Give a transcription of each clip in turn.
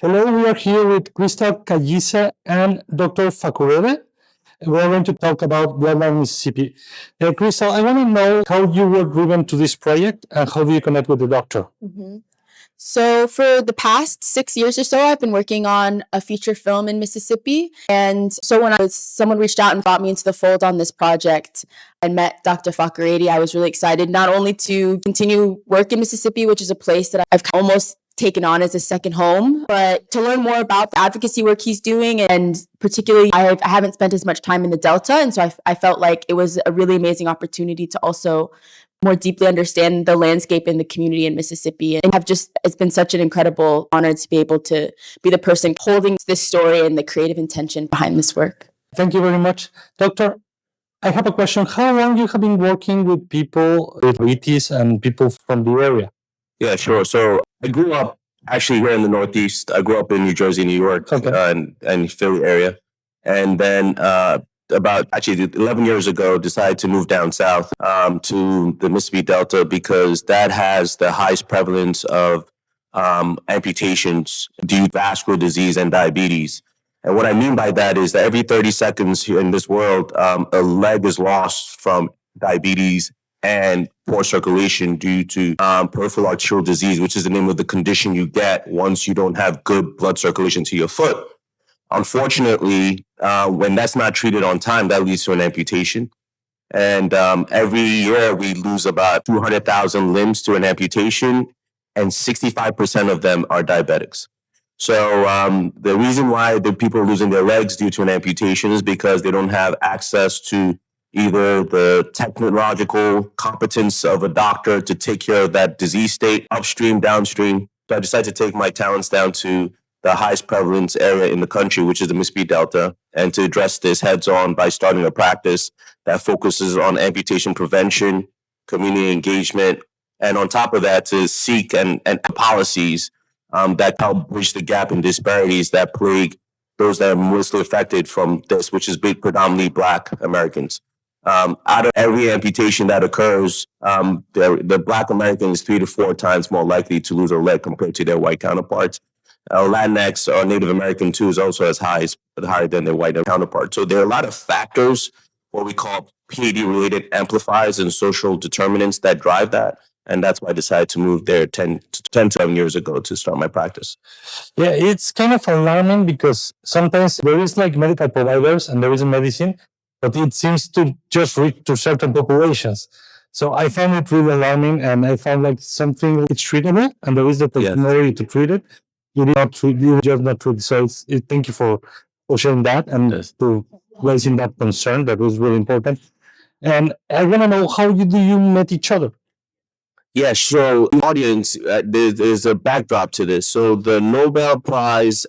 Hello, we are here with Crystal Kayiza and Dr. Fakorede. We're going to talk about Bloodlines Mississippi. Crystal, I want to know how you were driven to this project and how do you connect with the doctor? So, for the past 6 years or so, I've been working on a feature film in Mississippi. And so, when someone reached out and brought me into the fold on this project, I met Dr. Fakorede. I was really excited not only to continue work in Mississippi, which is a place that I've almost taken on as a second home, but to learn more about the advocacy work he's doing. And particularly, I haven't spent as much time in the Delta. And so I felt like it was a really amazing opportunity to also more deeply understand the landscape and the community in Mississippi. And it's been such an incredible honor to be able to be the person holding this story and the creative intention behind this work. Thank you very much. Doctor, I have a question. How long you have been working with people with diabetes and people from the area? Yeah, sure. So I grew up actually here in the Northeast. I grew up in New Jersey, New York, and Philly area. And then about 11 years ago, decided to move down south to the Mississippi Delta because that has the highest prevalence of amputations due to vascular disease and diabetes. And what I mean by that is that every 30 seconds here in this world, a leg is lost from diabetes and poor circulation due to peripheral arterial disease, which is the name of the condition you get once you don't have good blood circulation to your foot. Unfortunately, when that's not treated on time, that leads to an amputation. And every year we lose about 200,000 limbs to an amputation, and 65% of them are diabetics. So the reason why the people are losing their legs due to an amputation is because they don't have access to either the technological competence of a doctor to take care of that disease state, upstream, downstream. So I decided to take my talents down to the highest prevalence area in the country, which is the Mississippi Delta, and to address this heads on by starting a practice that focuses on amputation prevention, community engagement, and on top of that, to seek and policies that help bridge the gap in disparities that plague those that are mostly affected from this, which is predominantly Black Americans. Out of every amputation that occurs, the Black American is 3 to 4 times more likely to lose a leg compared to their white counterparts. Latinx or Native American too is also higher than their white counterparts. So there are a lot of factors, what we call PAD-related amplifiers and social determinants that drive that. And that's why I decided to move there 10 to 11 years ago to start my practice. Yeah, it's kind of alarming because sometimes there is like medical providers and there is medicine, but it seems to just reach to certain populations. So I found it really alarming, and I found like something it's treatable, and there is the technology to treat it. You just not treat it. So thank you for sharing that and to raising that concern. That was really important. And I want to know how you met each other. Yeah, so the audience, there's a backdrop to this. So the Nobel Prize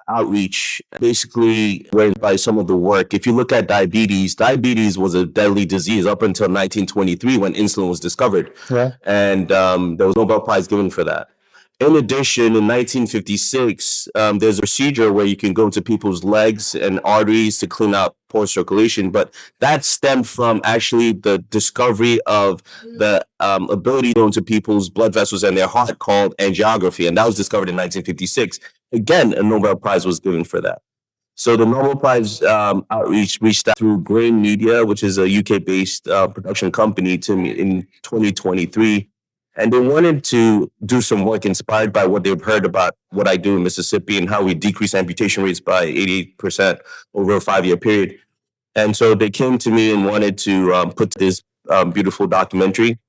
outreach basically went by some of the work. If you look at diabetes was a deadly disease up until 1923 when insulin was discovered. Yeah. And there was a Nobel Prize given for that. In addition, in 1956, there's a procedure where you can go into people's legs and arteries to clean out poor circulation, but that stemmed from actually the discovery of the ability to go into people's blood vessels and their heart called angiography, and that was discovered in 1956. Again, a Nobel Prize was given for that. So the Nobel Prize outreach reached out through Grain Media, which is a UK-based production company, to me in 2023. And they wanted to do some work inspired by what they've heard about what I do in Mississippi and how we decrease amputation rates by 88% over a 5-year period. And so they came to me and wanted to put this beautiful documentary,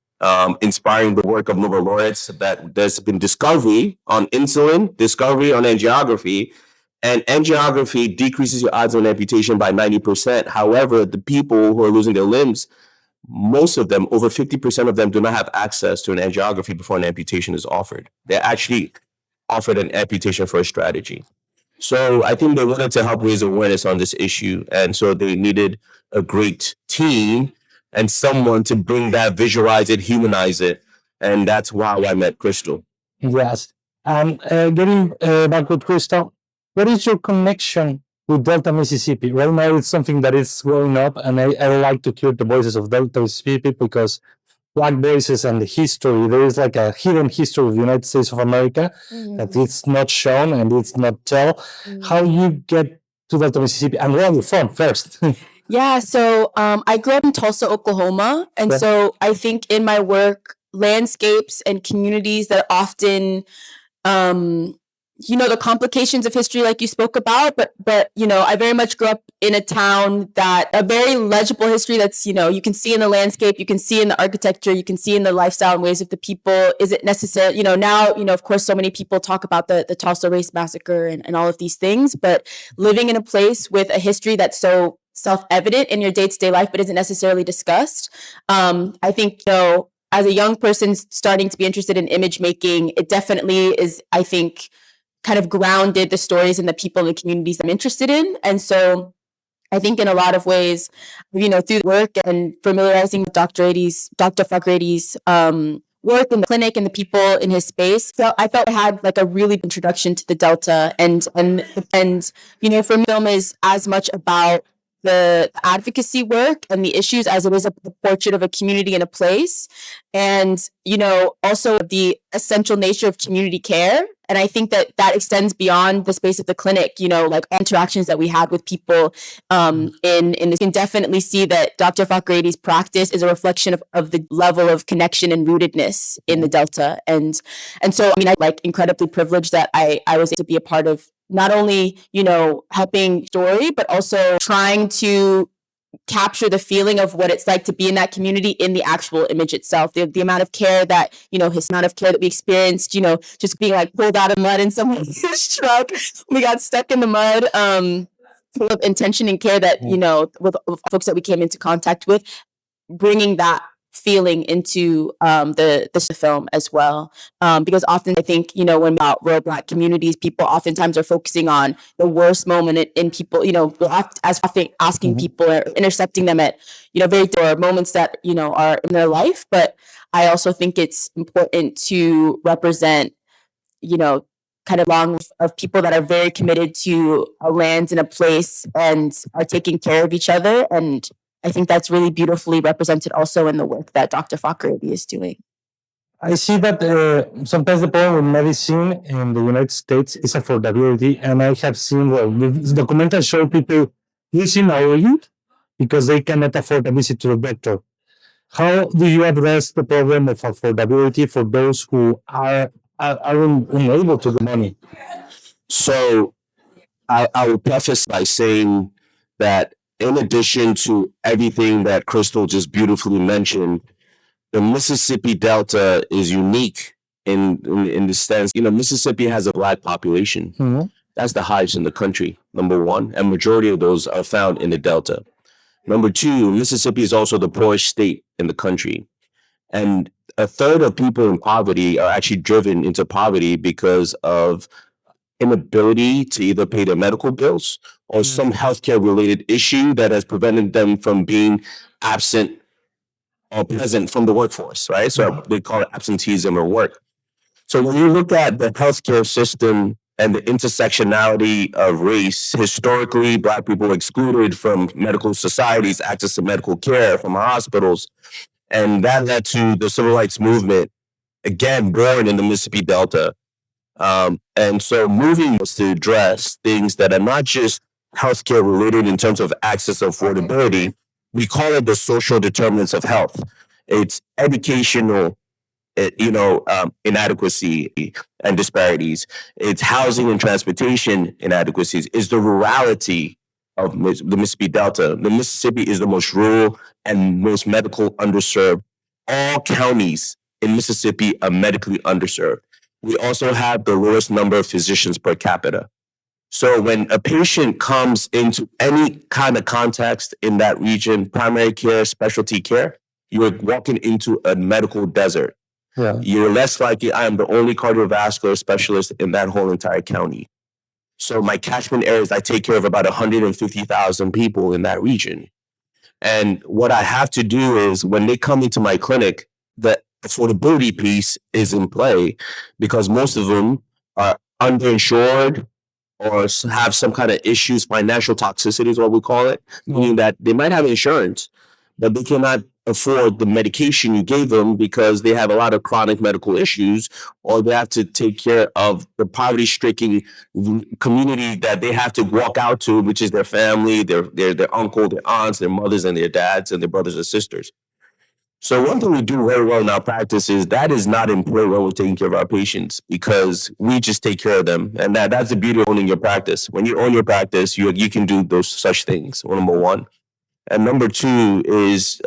inspiring the work of Nobel laureates, that there's been discovery on insulin, discovery on angiography, and angiography decreases your odds of an amputation by 90%. However, the people who are losing their limbs, most of them, over 50% of them, do not have access to an angiography before an amputation is offered. They're actually offered an amputation first strategy. So I think they wanted to help raise awareness on this issue. And so they needed a great team and someone to bring that, visualize it, humanize it. And that's why I met Crystal. Yes. And getting back with Crystal, what is your connection with Delta Mississippi? Right now, it's something that is growing up, and I like to hear the voices of Delta Mississippi because Black voices and the history. There is like a hidden history of the United States of America that it's not shown and it's not tell. How you get to Delta, Mississippi, and where are you from first? Yeah, so I grew up in Tulsa, Oklahoma. And so I think in my work, landscapes and communities that often the complications of history like you spoke about, but I very much grew up in a town that a very legible history that's, you can see in the landscape, you can see in the architecture, you can see in the lifestyle and ways of the people. Is it necessary? Now, of course, so many people talk about the Tulsa Race Massacre and all of these things, but living in a place with a history that's so self-evident in your day-to-day life, but isn't necessarily discussed. I think, as a young person starting to be interested in image making, it definitely is, I think, kind of grounded the stories and the people and the communities I'm interested in. And so I think in a lot of ways, through work and familiarizing with Dr. Fakorede's work in the clinic and the people in his space. So I felt I had like a really introduction to the Delta and for me, film is as much about the advocacy work and the issues as it is a portrait of a community and a place. And, also the essential nature of community care. And I think that extends beyond the space of the clinic, like interactions that we had with people in this. You can definitely see that Dr. Fakorede's practice is a reflection of the level of connection and rootedness in the Delta. And so, I like incredibly privileged that I was able to be a part of not only, helping story, but also trying to capture the feeling of what it's like to be in that community in the actual image itself. The amount of care that, his amount of care that we experienced, just being like pulled out of mud in someone's truck. We got stuck in the mud, full of intention and care that, with folks that we came into contact with, bringing that feeling into the film as well, because often I think when about rural Black communities, people oftentimes are focusing on the worst moment in people, as often asking people or intercepting them at very or moments that are in their life. But I also think it's important to represent kind of long of people that are very committed to a land and a place and are taking care of each other. And I think that's really beautifully represented also in the work that Dr. Fakorede is doing. I see that sometimes the problem with medicine in the United States is affordability. And I have seen, the documentary show people losing oil because they cannot afford a visit to a doctor. How do you address the problem of affordability for those who are unable to do money? So I will preface by saying that in addition to everything that Crystal just beautifully mentioned, the Mississippi Delta is unique in the sense, Mississippi has a Black population. Mm-hmm. That's the highest in the country, number one, and majority of those are found in the Delta. Number two, Mississippi is also the poorest state in the country. And a third of people in poverty are actually driven into poverty because of inability to either pay their medical bills or some healthcare related issue that has prevented them from being absent or present from the workforce, right? So they call it absenteeism or work. So when you look at the healthcare system and the intersectionality of race, historically, Black people were excluded from medical societies, access to medical care from our hospitals. And that led to the civil rights movement, again, born in the Mississippi Delta. And so moving was to address things that are not just healthcare related in terms of access and affordability. We call it the social determinants of health. It's educational, inadequacy and disparities. It's housing and transportation inadequacies. It's the rurality of the Mississippi Delta. The Mississippi is the most rural and most medical underserved. All counties in Mississippi are medically underserved. We also have the lowest number of physicians per capita. So when a patient comes into any kind of context in that region, primary care, specialty care, you're walking into a medical desert. Yeah. You're less likely, I am the only cardiovascular specialist in that whole entire county. So my catchment areas, I take care of about 150,000 people in that region. And what I have to do is when they come into my clinic, the affordability piece is in play because most of them are underinsured or have some kind of issues, financial toxicity is what we call it, meaning that they might have insurance, but they cannot afford the medication you gave them because they have a lot of chronic medical issues, or they have to take care of the poverty-stricken community that they have to walk out to, which is their family, their uncle, their aunts, their mothers, and their dads, and their brothers and sisters. So one thing we do very well in our practice is that is not in play when we're taking care of our patients, because we just take care of them. And that's the beauty of owning your practice. When you own your practice, you can do those such things, number one. And number two is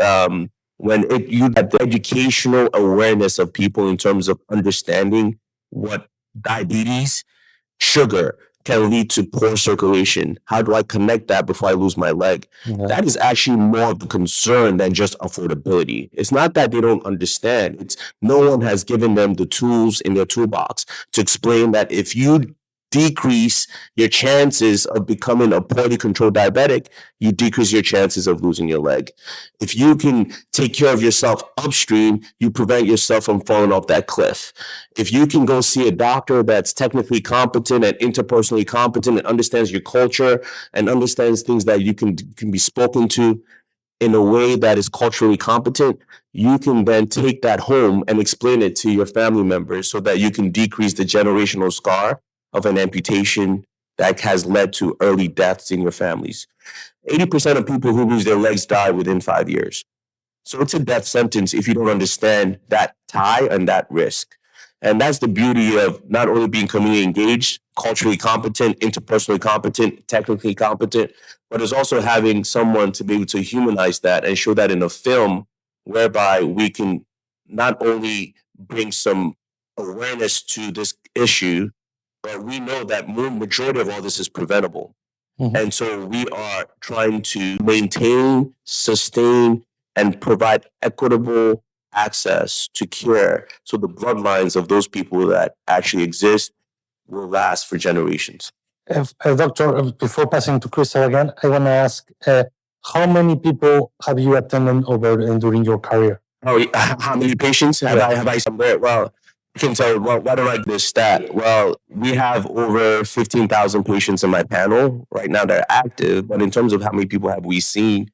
when you have the educational awareness of people in terms of understanding what diabetes, sugar can lead to poor circulation. How do I connect that before I lose my leg? Mm-hmm. That is actually more of a concern than just affordability. It's not that they don't understand. It's no one has given them the tools in their toolbox to explain that if you decrease your chances of becoming a poorly controlled diabetic, you decrease your chances of losing your leg. If you can take care of yourself upstream, you prevent yourself from falling off that cliff. If you can go see a doctor that's technically competent and interpersonally competent and understands your culture and understands things that you can be spoken to in a way that is culturally competent, you can then take that home and explain it to your family members so that you can decrease the generational scar of an amputation that has led to early deaths in your families. 80% of people who lose their legs die within 5 years. So it's a death sentence if you don't understand that tie and that risk. And that's the beauty of not only being community engaged, culturally competent, interpersonally competent, technically competent, but it's also having someone to be able to humanize that and show that in a film whereby we can not only bring some awareness to this issue, but we know that majority of all this is preventable. Mm-hmm. And so we are trying to maintain, sustain, and provide equitable access to care so the bloodlines of those people that actually exist will last for generations. Doctor, before passing to Crystal again, I want to ask, how many people have you attended during your career? How many patients have I somewhere? Well, I can tell you, why do I like this stat? Well, we have over 15,000 patients in my panel right now that are active, but in terms of how many people have we seen,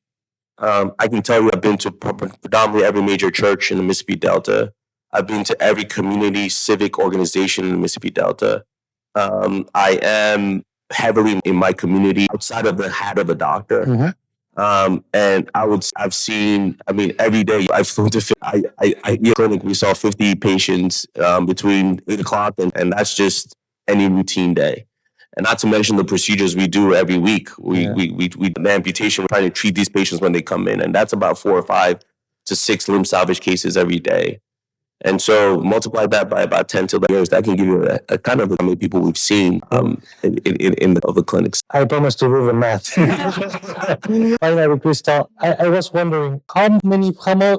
I can tell you I've been to predominantly every major church in the Mississippi Delta. I've been to every community civic organization in the Mississippi Delta. I am heavily in my community outside of the hat of a doctor. Mm-hmm. And I've seen, every day I've flown to, in clinic, we saw 50 patients between 8 o'clock and that's just any routine day. And not to mention the procedures we do every week. We the amputation, we're trying to treat these patients when they come in, and that's about 4 or 5 to 6 limb salvage cases every day. And so multiply that by about 10 to 11 years, that can give you a kind of how many people we've seen in the clinics. I promise to do the math. Finally, Crystal, I was wondering, how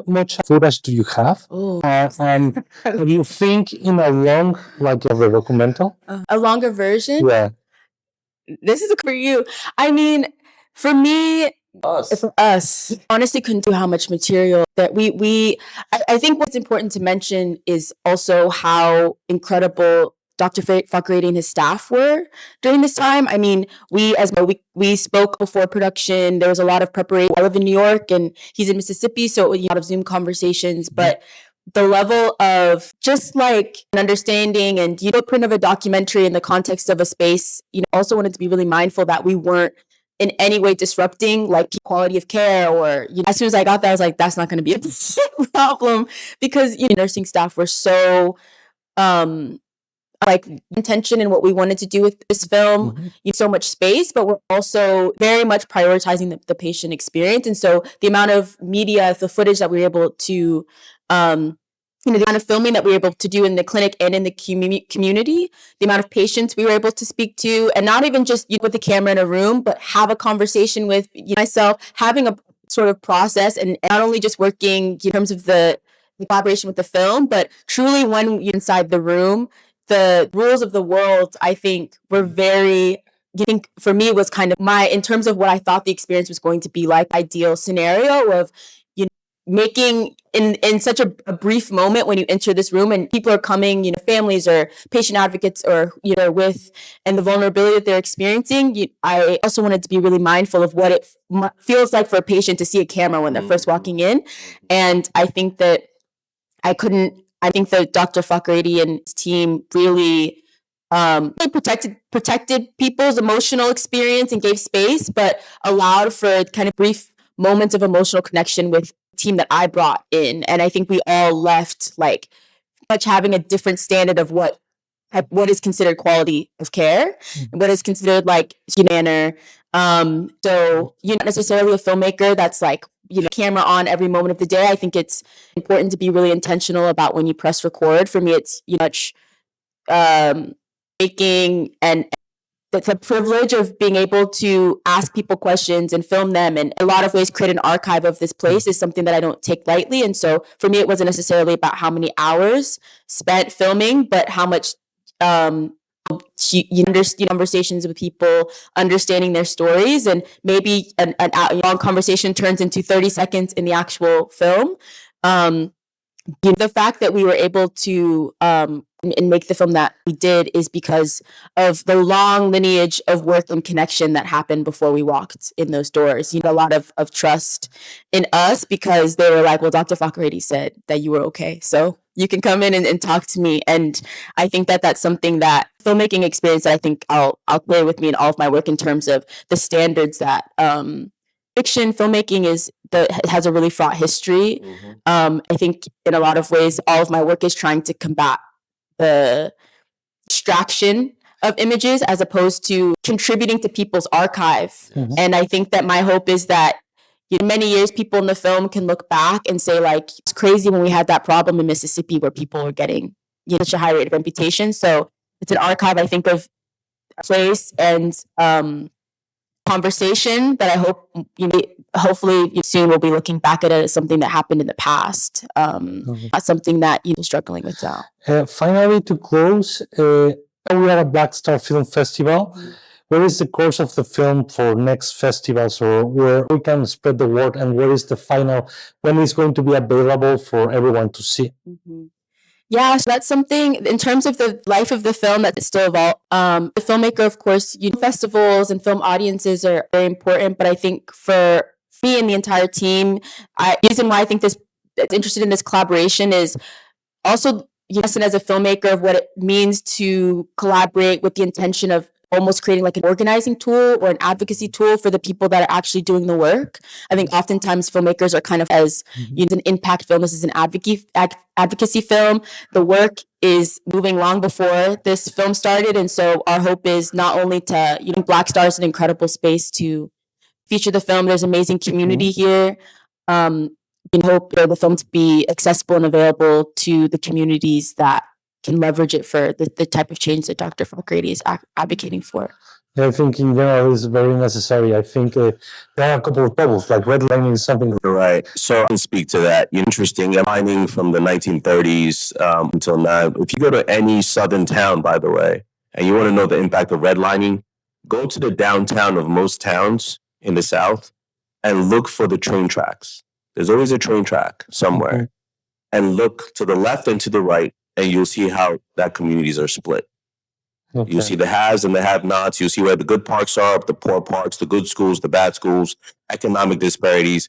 much footage do you have? And do you think in a long, like of the documental? A longer version? Yeah. This is for you. For me, us honestly couldn't do how much material that I think what's important to mention is also how incredible Dr. Fakorede and his staff were during this time. We spoke before production. There was a lot of preparation. I live in New York and he's in Mississippi, so it was a lot of Zoom conversations, but the level of just like an understanding and footprint of a documentary in the context of a space, also wanted to be really mindful that we weren't in any way disrupting like quality of care or, as soon as I got there, I was like, that's not going to be a problem because, nursing staff were so, intention in what we wanted to do with this film, so much space, but we're also very much prioritizing the patient experience. And so the amount of media, the footage that we were able to, the amount of filming that we were able to do in the clinic and in the community, the amount of patients we were able to speak to, and not even just with the camera in a room, but have a conversation with myself, having a sort of process and not only just working in terms of the collaboration with the film, but truly when you're inside the room, the rules of the world, I think, were very, for me was kind of in terms of what I thought the experience was going to be like, ideal scenario of, making in such a brief moment when you enter this room and people are coming, families or patient advocates or, with, and the vulnerability that they're experiencing, I also wanted to be really mindful of what it feels like for a patient to see a camera when they're first walking in. And I think that Dr. Fakorede and his team really protected people's emotional experience and gave space, but allowed for kind of brief moments of emotional connection with the team that I brought in. And I think we all left like much having a different standard of what is considered quality of care and what is considered like manner. So you're not necessarily a filmmaker that's like, camera on every moment of the day. I think it's important to be really intentional about when you press record. For me, it's much making and that's a privilege of being able to ask people questions and film them, and in a lot of ways create an archive of this place is something that I don't take lightly. And so for me, it wasn't necessarily about how many hours spent filming, but how much conversations with people, understanding their stories, and maybe a long conversation turns into 30 seconds in the actual film. The fact that we were able to and make the film that we did is because of the long lineage of work and connection that happened before we walked in those doors. A lot of trust in us because they were like, well, Dr. Fakorede said that you were okay, so you can come in and talk to me. And I think that that's something that filmmaking experience that I think I'll carry with me in all of my work in terms of the standards that fiction filmmaking has a really fraught history. I think in a lot of ways, all of my work is trying to combat the distraction of images as opposed to contributing to people's archive. And I think that my hope is that in many years, people in the film can look back and say, like, it's crazy when we had that problem in Mississippi where people were getting such a high rate of amputation. So it's an archive, I think, of a place and conversation that I hope hopefully soon we'll be looking back at it as something that happened in the past, not something that struggling with now. Finally, to close, we are at BlackStar Film Festival. What is the course of the film for next festivals, or where we can spread the word, and what is the final, when it's going to be available for everyone to see? Yeah, so that's something in terms of the life of the film that's still evolved. The filmmaker, of course, festivals and film audiences are very important, but I think for me and the entire team, the reason why I think that's interested in this collaboration is also lesson as a filmmaker of what it means to collaborate with the intention of almost creating like an organizing tool or an advocacy tool for the people that are actually doing the work. I think oftentimes filmmakers are kind of as an impact film. This is an advocacy film. The work is moving long before this film started. And so our hope is not only to, BlackStar is an incredible space to feature the film. There's amazing community here. We hope the film to be accessible and available to the communities that can leverage it for the type of change that Dr. Fakorede is advocating for. Yeah, I think in general it's very necessary. I think there are a couple of bubbles, like redlining is something. Right. So I can speak to that. Interesting. Mining from the 1930s until now. If you go to any southern town, by the way, and you want to know the impact of redlining, go to the downtown of most towns in the South and look for the train tracks. There's always a train track somewhere. And look to the left and to the right, and you'll see how that communities are split. You'll see the haves and the have-nots. You'll see where the good parks are, the poor parks, the good schools, the bad schools, economic disparities.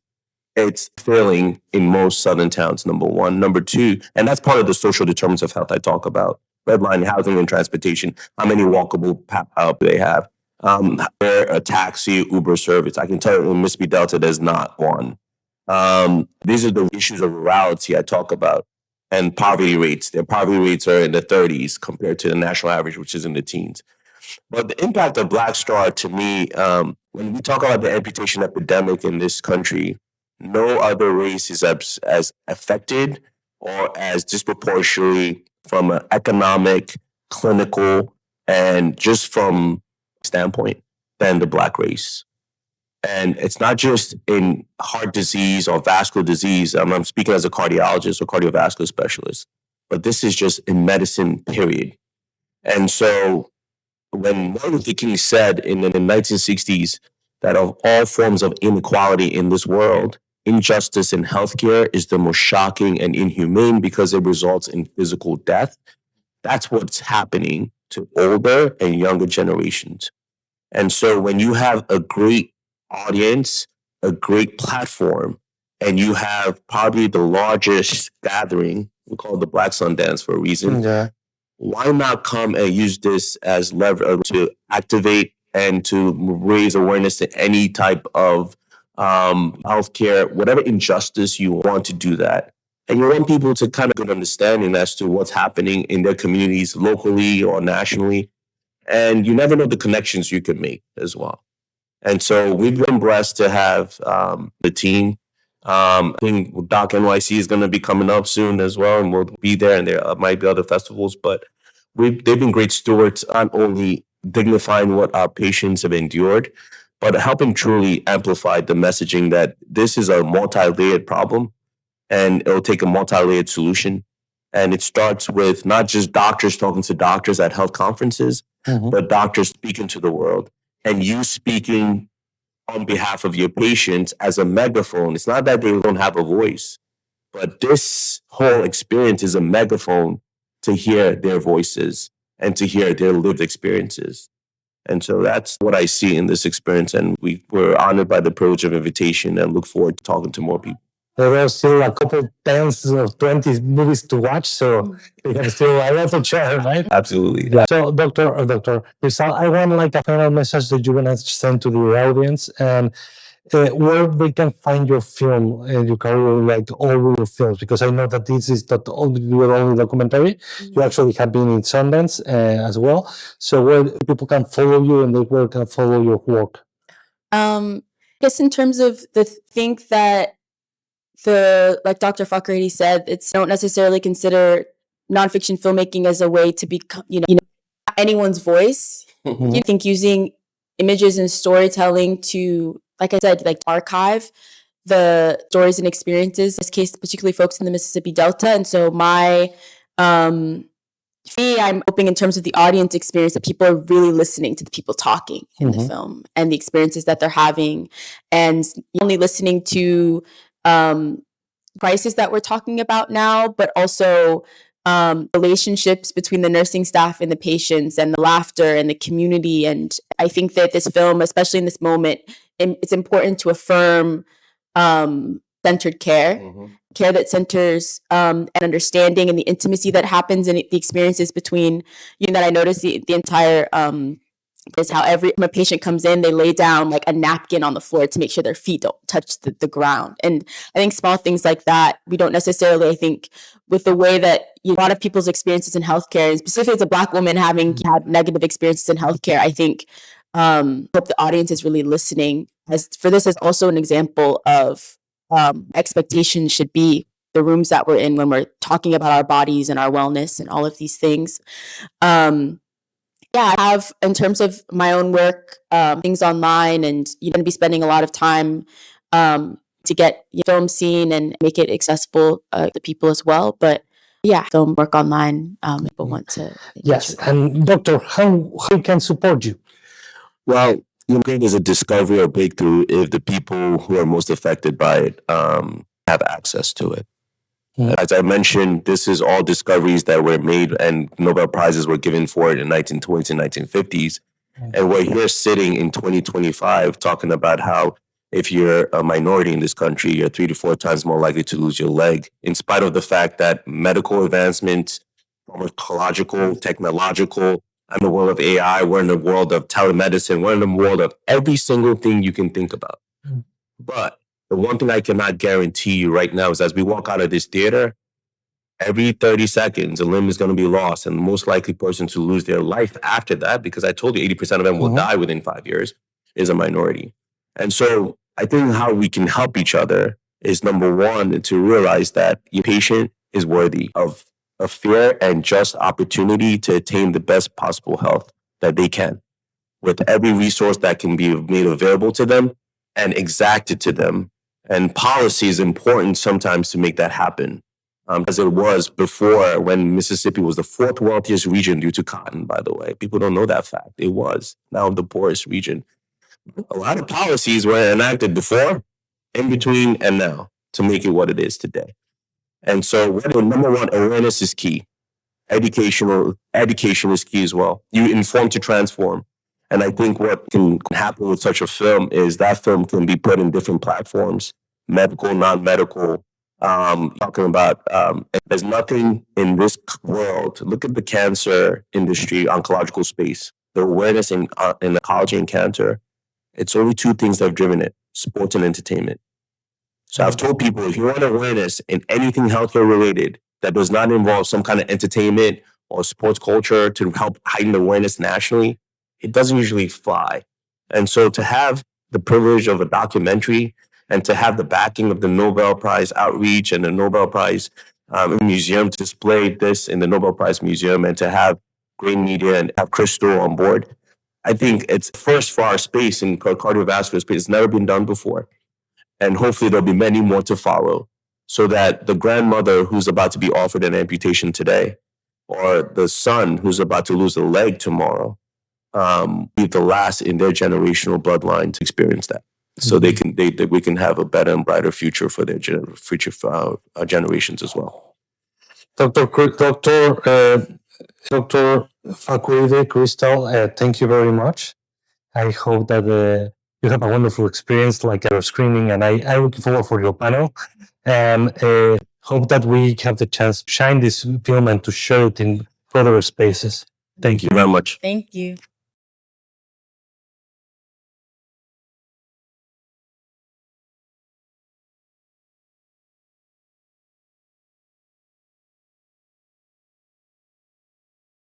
It's failing in most southern towns, number one. Number two, and that's part of the social determinants of health I talk about. Redlining, housing and transportation. How many walkable paths do they have? A taxi, Uber service. I can tell you in Mississippi Delta, there's not one. These are the issues of rurality I talk about. And poverty rates. Their poverty rates are in the 30s compared to the national average, which is in the teens. But the impact of BlackStar, to me, when we talk about the amputation epidemic in this country, no other race is as affected or as disproportionately from an economic, clinical, and just from standpoint than the Black race. And it's not just in heart disease or vascular disease. I'm speaking as a cardiologist or cardiovascular specialist, but this is just in medicine, period. And so when Martin Luther King said in the 1960s that of all forms of inequality in this world, injustice in healthcare is the most shocking and inhumane because it results in physical death. That's what's happening to older and younger generations. And so when you have a great audience, a great platform, and you have probably the largest gathering, we call it the Black Sundance for a reason, why not come and use this as lever to activate and to raise awareness to any type of healthcare, whatever injustice you want to do that. And you want people to kind of get an understanding as to what's happening in their communities locally or nationally. And you never know the connections you can make as well. And so we've been blessed to have the team. I think Doc NYC is going to be coming up soon as well, and we'll be there, and there might be other festivals. But they've been great stewards, not only dignifying what our patients have endured, but helping truly amplify the messaging that this is a multi-layered problem, and it'll take a multi-layered solution. And it starts with not just doctors talking to doctors at health conferences, but doctors speaking to the world, and you speaking on behalf of your patients as a megaphone. It's not that they don't have a voice, but this whole experience is a megaphone to hear their voices and to hear their lived experiences. And so that's what I see in this experience. And we're honored by the privilege of invitation and look forward to talking to more people. There are still a couple tens or 20 movies to watch, so we have still a lot to share, right? Absolutely. Yeah. So, Dr. Crystal, I want like a final message that you want to send to the audience, and where they can find your film and your career, like all your films, because I know that this is not only your only documentary. You actually have been in Sundance as well. So where people can follow you and where can follow your work? I guess in terms of think that like Dr. Fakorede said, don't necessarily consider nonfiction filmmaking as a way to become, anyone's voice. I think using images and storytelling to, like I said, like archive the stories and experiences, in this case, particularly folks in the Mississippi Delta. And so I'm hoping in terms of the audience experience that people are really listening to the people talking in the film and the experiences that they're having, and only listening to crisis that we're talking about now, but also relationships between the nursing staff and the patients, and the laughter and the community. And I think that this film, especially in this moment, it's important to affirm centered care, care that centers and understanding and the intimacy that happens and the experiences between that I noticed the entire is how when a patient comes in, they lay down like a napkin on the floor to make sure their feet don't touch the ground. And I think small things like that, we don't necessarily, I think, with the way that a lot of people's experiences in healthcare, and specifically as a Black woman having had negative experiences in healthcare, I think hope the audience is really listening. For this as also an example of expectations should be the rooms that we're in when we're talking about our bodies and our wellness and all of these things. I have, in terms of my own work, things online, and you're going to be spending a lot of time to get your film seen and make it accessible to people as well. But film work online if people want to. Yes, and Doctor, how can support you? Well, there's a discovery or breakthrough if the people who are most affected by it have access to it. As I mentioned, this is all discoveries that were made and Nobel Prizes were given for it in 1920s and 1950s. And we're here sitting in 2025 talking about how if you're a minority in this country, you're 3 to 4 times more likely to lose your leg, in spite of the fact that medical advancements, pharmacological, technological, in the world of AI, we're in the world of telemedicine, we're in the world of every single thing you can think about. But the one thing I cannot guarantee you right now is as we walk out of this theater, every 30 seconds, a limb is going to be lost. And the most likely person to lose their life after that, because I told you 80% of them will die within 5 years, is a minority. And so I think how we can help each other is, number one, to realize that your patient is worthy of a fair and just opportunity to attain the best possible health that they can, with every resource that can be made available to them and exacted to them. And policy is important sometimes to make that happen, as it was before, when Mississippi was the 4th wealthiest region due to cotton, by the way. People don't know that fact. It was now the poorest region. A lot of policies were enacted before, in between and now to make it what it is today. And so, number one, awareness is key. Education is key as well. You inform to transform. And I think what can happen with such a film is that film can be put in different platforms, medical, non-medical. Talking about there's nothing in this world. Look at the cancer industry, oncological space, the awareness in oncology and cancer. It's only two things that have driven it: sports and entertainment. So I've told people, if you want awareness in anything healthcare related that does not involve some kind of entertainment or sports culture to help heighten awareness nationally, it doesn't usually fly. And so to have the privilege of a documentary and to have the backing of the Nobel Prize outreach and the Nobel Prize museum to display this in the Nobel Prize Museum, and to have great media and have Crystal on board, I think it's first for our space in cardiovascular space. It's never been done before. And hopefully there'll be many more to follow, so that the grandmother who's about to be offered an amputation today, or the son who's about to lose a leg tomorrow, be the last in their generational bloodline to experience that. So we can have a better and brighter future for their future generations as well. Dr. Fakorede, Crystal, thank you very much. I hope that you have a wonderful experience like our screening, and I'm looking forward for your panel, and hope that we have the chance to shine this film and to share it in further spaces. Thank you very much. Thank you.